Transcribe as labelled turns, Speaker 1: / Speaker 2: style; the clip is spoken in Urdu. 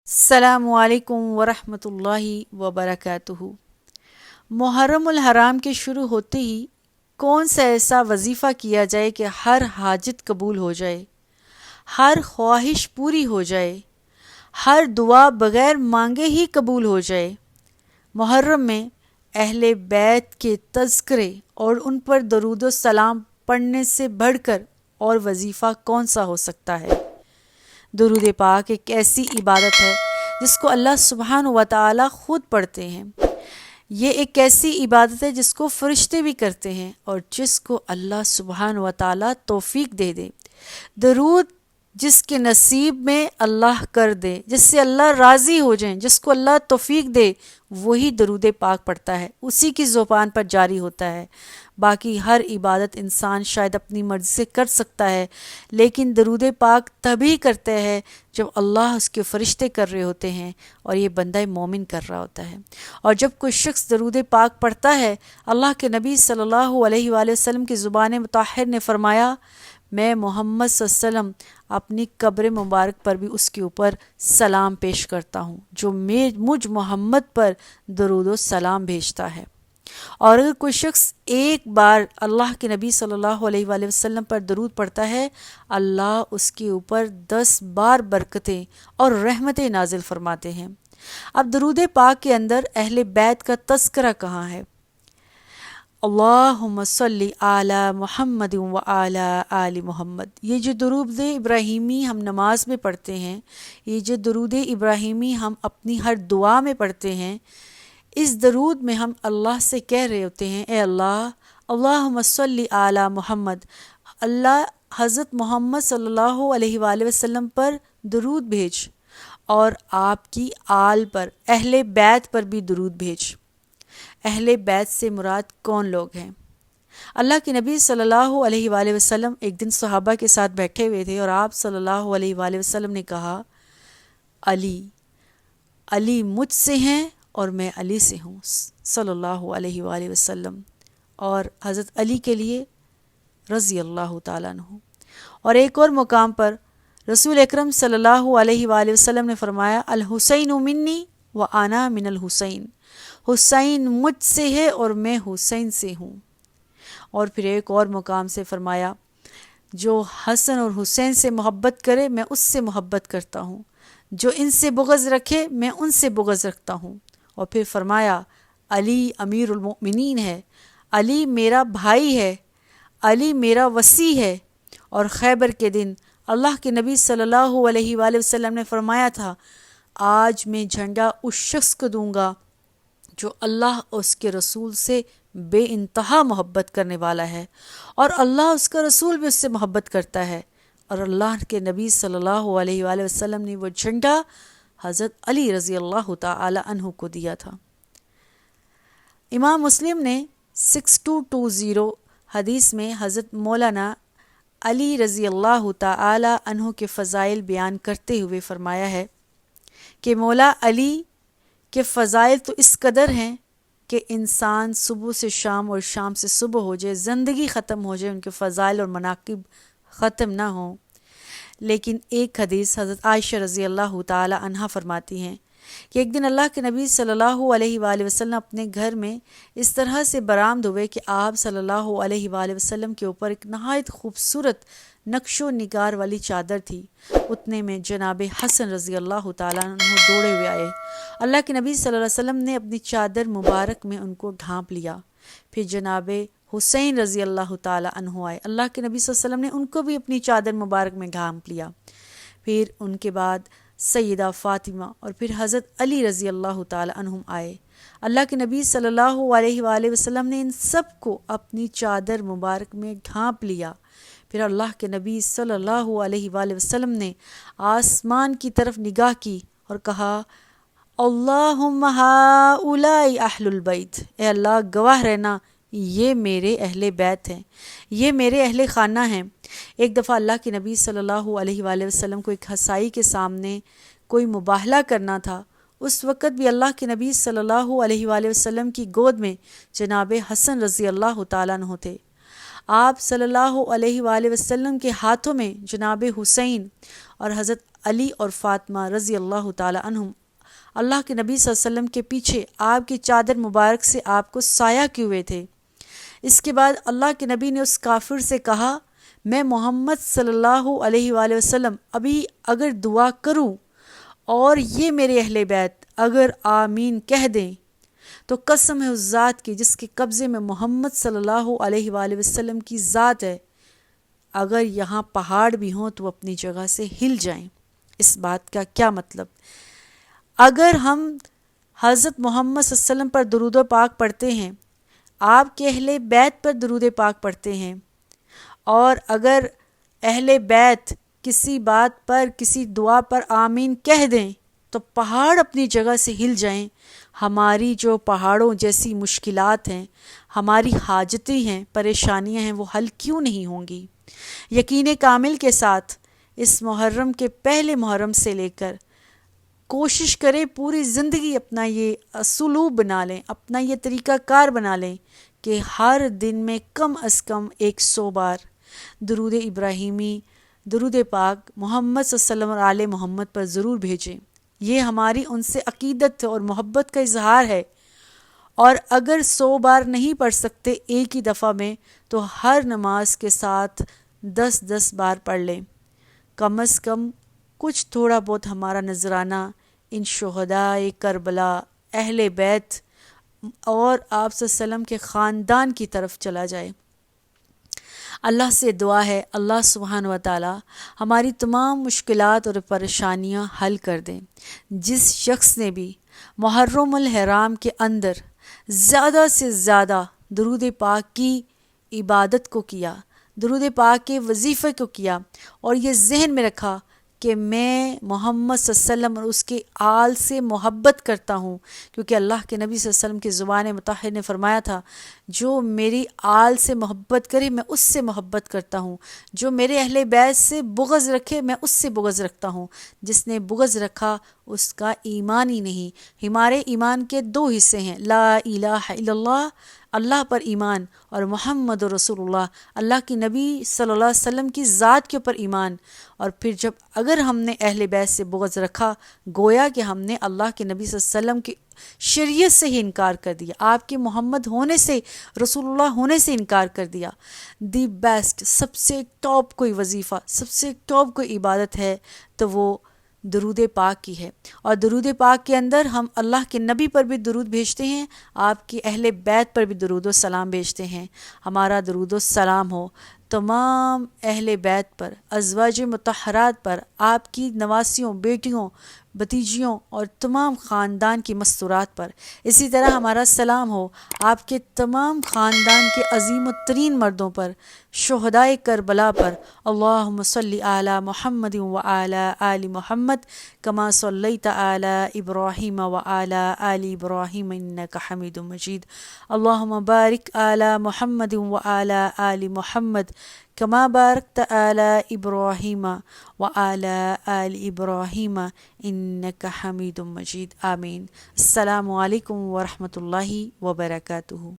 Speaker 1: السلام علیکم ورحمۃ اللہ وبرکاتہ۔ محرم الحرام کے شروع ہوتے ہی کون سا ایسا وظیفہ کیا جائے کہ ہر حاجت قبول ہو جائے، ہر خواہش پوری ہو جائے، ہر دعا بغیر مانگے ہی قبول ہو جائے؟ محرم میں اہل بیت کے تذکرے اور ان پر درود و سلام پڑھنے سے بڑھ کر اور وظیفہ کون سا ہو سکتا ہے؟ درود پاک ایک ایسی عبادت ہے جس کو اللہ سبحانہ و تعالی خود پڑھتے ہیں۔ یہ ایک ایسی عبادت ہے جس کو فرشتے بھی کرتے ہیں اور جس کو اللہ سبحانہ و تعالی توفیق دے دے۔ درود جس کے نصیب میں اللہ کر دے، جس سے اللہ راضی ہو جائیں، جس کو اللہ توفیق دے، وہی درود پاک پڑھتا ہے، اسی کی زبان پر جاری ہوتا ہے۔ باقی ہر عبادت انسان شاید اپنی مرضی سے کر سکتا ہے، لیکن درود پاک تبھی کرتا ہے جب اللہ اس کے فرشتے کر رہے ہوتے ہیں اور یہ بندہ مومن کر رہا ہوتا ہے۔ اور جب کوئی شخص درود پاک پڑھتا ہے، اللہ کے نبی صلی اللہ علیہ وآلہ وسلم کی زبان مطہر نے فرمایا، میں محمد صلی اللہ علیہ وسلم اپنی قبر مبارک پر بھی اس کے اوپر سلام پیش کرتا ہوں جو مجھ محمد پر درود و سلام بھیجتا ہے۔ اور اگر کوئی شخص ایک بار اللہ کے نبی صلی اللہ علیہ وآلہ وسلم پر درود پڑھتا ہے، اللہ اس کے اوپر 10 بار برکتیں اور رحمتیں نازل فرماتے ہیں۔ اب درود پاک کے اندر اہل بیت کا تذکرہ کہاں ہے؟ اللہم صلی علی محمد و علی آل محمد، یہ جو درود ابراہیمی ہم نماز میں پڑھتے ہیں، یہ جو درود ابراہیمی ہم اپنی ہر دعا میں پڑھتے ہیں، اس درود میں ہم اللہ سے کہہ رہے ہوتے ہیں، اے اللہ، اللہم صلی علی محمد، اللہ حضرت محمد صلی اللہ علیہ وآلہ وسلم پر درود بھیج اور آپ کی آل پر، اہل بیت پر بھی درود بھیج۔ اہل بیت سے مراد کون لوگ ہیں؟ اللہ کے نبی صلی اللہ علیہ وآلہ وسلم ایک دن صحابہ کے ساتھ بیٹھے ہوئے تھے اور آپ صلی اللہ علیہ وآلہ وسلم نے کہا، علی مجھ سے ہیں اور میں علی سے ہوں، صلی اللہ علیہ وآلہ وسلم، اور حضرت علی کے لیے رضی اللہ تعالیٰ عنہ۔ اور ایک اور مقام پر رسول اکرم صلی اللہ علیہ وآلہ وسلم نے فرمایا، الحسین منی و انا من الحسین، حسین مجھ سے ہے اور میں حسین سے ہوں۔ اور پھر ایک اور مقام سے فرمایا، جو حسن اور حسین سے محبت کرے میں اس سے محبت کرتا ہوں، جو ان سے بغض رکھے میں ان سے بغض رکھتا ہوں۔ اور پھر فرمایا، علی امیر المؤمنین ہے، علی میرا بھائی ہے، علی میرا وصی ہے۔ اور خیبر کے دن اللہ کے نبی صلی اللہ علیہ وآلہ وسلم نے فرمایا تھا، آج میں جھنڈا اس شخص کو دوں گا جو اللہ اور اس کے رسول سے بے انتہا محبت کرنے والا ہے، اور اللہ اس کا رسول بھی اس سے محبت کرتا ہے۔ اور اللہ کے نبی صلی اللہ علیہ وآلہ وسلم نے وہ جھنڈا حضرت علی رضی اللہ تعالی عنہ کو دیا تھا۔ امام مسلم نے 6220 حدیث میں حضرت مولانا علی رضی اللہ تعالی عنہ کے فضائل بیان کرتے ہوئے فرمایا ہے کہ مولا علی کے فضائل تو اس قدر ہیں کہ انسان صبح سے شام اور شام سے صبح ہو جائے، زندگی ختم ہو جائے، ان کے فضائل اور مناقب ختم نہ ہوں۔ لیکن ایک حدیث حضرت عائشہ رضی اللہ تعالی عنہ فرماتی ہیں کہ ایک دن اللہ کے نبی صلی اللہ علیہ وآلہ وسلم اپنے گھر میں اس طرح سے برآمد ہوئے کہ آپ صلی اللہ علیہ وآلہ وسلم کے اوپر ایک نہایت خوبصورت نقش و نگار والی چادر تھی۔ اتنے میں جناب حسن رضی اللہ تعالیٰ عنہ دوڑے ہوئے آئے۔ اللہ کے نبی صلی اللہ علیہ وسلم نے اپنی چادر مبارک میں ان کو ڈھانپ لیا۔ پھر جناب حسین رضی اللہ تعالیٰ عنہ آئے، اللہ کے نبی صلی اللہ علیہ وسلم نے ان کو بھی اپنی چادر مبارک میں ڈھانپ لیا۔ پھر ان کے بعد سیدہ فاطمہ اور پھر حضرت علی رضی اللہ تعالیٰ عنہم آئے۔ اللہ کے نبی صلی اللہ علیہ وآلہ وسلم نے ان سب کو اپنی چادر مبارک میں ڈھانپ لیا۔ پھر اللہ کے نبی صلی اللہ علیہ وآلہ وسلم نے آسمان کی طرف نگاہ کی اور کہا، اللہم ہؤلاء اہل البیت، اے اللہ گواہ رہنا یہ میرے اہل بیت ہیں، یہ میرے اہل خانہ ہیں۔ ایک دفعہ اللہ کے نبی صلی اللہ علیہ وآلہ وسلم کو ایک ہسائی کے سامنے کوئی مباہلہ کرنا تھا، اس وقت بھی اللہ کے نبی صلی اللہ علیہ وآلہ وسلم کی گود میں جناب حسن رضی اللہ تعالیٰ عنہ تھے۔ آپ صلی اللہ علیہ وآلہ وسلم کے ہاتھوں میں جناب حسین اور حضرت علی اور فاطمہ رضی اللہ تعالی عنہم اللہ کے نبی صلی اللہ علیہ وسلم کے پیچھے آپ کی چادر مبارک سے آپ کو سایہ کیے ہوئے تھے۔ اس کے بعد اللہ کے نبی نے اس کافر سے کہا، میں محمد صلی اللہ علیہ وآلہ وسلم ابھی اگر دعا کروں اور یہ میرے اہل بیت اگر آمین کہہ دیں تو قسم ہے اس ذات کی جس کے قبضے میں محمد صلی اللہ علیہ وآلہ وسلم کی ذات ہے، اگر یہاں پہاڑ بھی ہوں تو اپنی جگہ سے ہل جائیں۔ اس بات کا کیا مطلب؟ اگر ہم حضرت محمد صلی اللہ علیہ وسلم پر درود و پاک پڑھتے ہیں، آپ کے اہل بیت پر درود پاک پڑھتے ہیں، اور اگر اہل بیت کسی بات پر کسی دعا پر آمین کہہ دیں تو پہاڑ اپنی جگہ سے ہل جائیں، ہماری جو پہاڑوں جیسی مشکلات ہیں، ہماری حاجتیں ہیں، پریشانیاں ہیں، وہ حل کیوں نہیں ہوں گی؟ یقین کامل کے ساتھ اس محرم کے پہلے محرم سے لے کر کوشش کریں پوری زندگی اپنا یہ اسلوب بنا لیں، اپنا یہ طریقہ کار بنا لیں کہ ہر دن میں کم از کم 100 بار درود ابراہیمی، درود پاک محمد صلی اللہ علیہ وسلم اور آل محمد پر ضرور بھیجیں۔ یہ ہماری ان سے عقیدت اور محبت کا اظہار ہے، اور اگر 100 بار نہیں پڑھ سکتے ایک ہی دفعہ میں تو ہر نماز کے ساتھ 10 بار پڑھ لیں۔ کم از کم کچھ تھوڑا بہت ہمارا نذرانہ ان شہدائے کربلا، اہل بیت اور آپ صلی اللہ علیہ وسلم کے خاندان کی طرف چلا جائے۔ اللہ سے دعا ہے اللہ سبحانہ و تعالی ہماری تمام مشکلات اور پریشانیاں حل کر دیں۔ جس شخص نے بھی محرم الحرام کے اندر زیادہ سے زیادہ درود پاک کی عبادت کو کیا، درود پاک کے وظیفے کو کیا، اور یہ ذہن میں رکھا کہ میں محمد صلی اللہ علیہ وسلم اور اس کے آل سے محبت کرتا ہوں، کیونکہ اللہ کے نبی صلی اللہ علیہ وسلم کی زبان مطہر نے فرمایا تھا، جو میری آل سے محبت کرے میں اس سے محبت کرتا ہوں، جو میرے اہل بیت سے بغض رکھے میں اس سے بغض رکھتا ہوں، جس نے بغض رکھا اس کا ایمان ہی نہیں۔ ہمارے ایمان کے 2 حصے ہیں، لا الہ الا اللہ، اللہ پر ایمان، اور محمد رسول اللہ، اللہ کی نبی صلی اللہ علیہ وسلم کی ذات کے اوپر ایمان۔ اور پھر جب اگر ہم نے اہل بیت سے بغض رکھا، گویا کہ ہم نے اللہ کے نبی صلی اللہ علیہ وسلم کی شریعت سے ہی انکار کر دیا، آپ کے محمد ہونے سے، رسول اللہ ہونے سے انکار کر دیا۔ دی بیسٹ، سب سے ٹاپ کوئی وظیفہ، سب سے ٹاپ کوئی عبادت ہے تو وہ درود پاک کی ہے، اور درود پاک کے اندر ہم اللہ کے نبی پر بھی درود بھیجتے ہیں، آپ کی اہل بیت پر بھی درود و سلام بھیجتے ہیں۔ ہمارا درود و سلام ہو تمام اہل بیت پر، ازواج مطہرات پر، آپ کی نواسیوں، بیٹیوں، بھتیجیوں اور تمام خاندان کی مستورات پر۔ اسی طرح ہمارا سلام ہو آپ کے تمام خاندان کے عظیم الترین مردوں پر، شہدائے کربلا پر۔ اللہم صلی علی محمد وعلی آل محمد کما صلیت علی ابراہیم وعلی آل ابراہیم انک حمید مجید۔ اللہم بارک علی محمد وعلی آل محمد کما بارکت علی ابراہیم وعلی آل ابراہیم انک حمید مجید۔ آمین۔ السلام علیکم ورحمۃ اللہ وبرکاتہ۔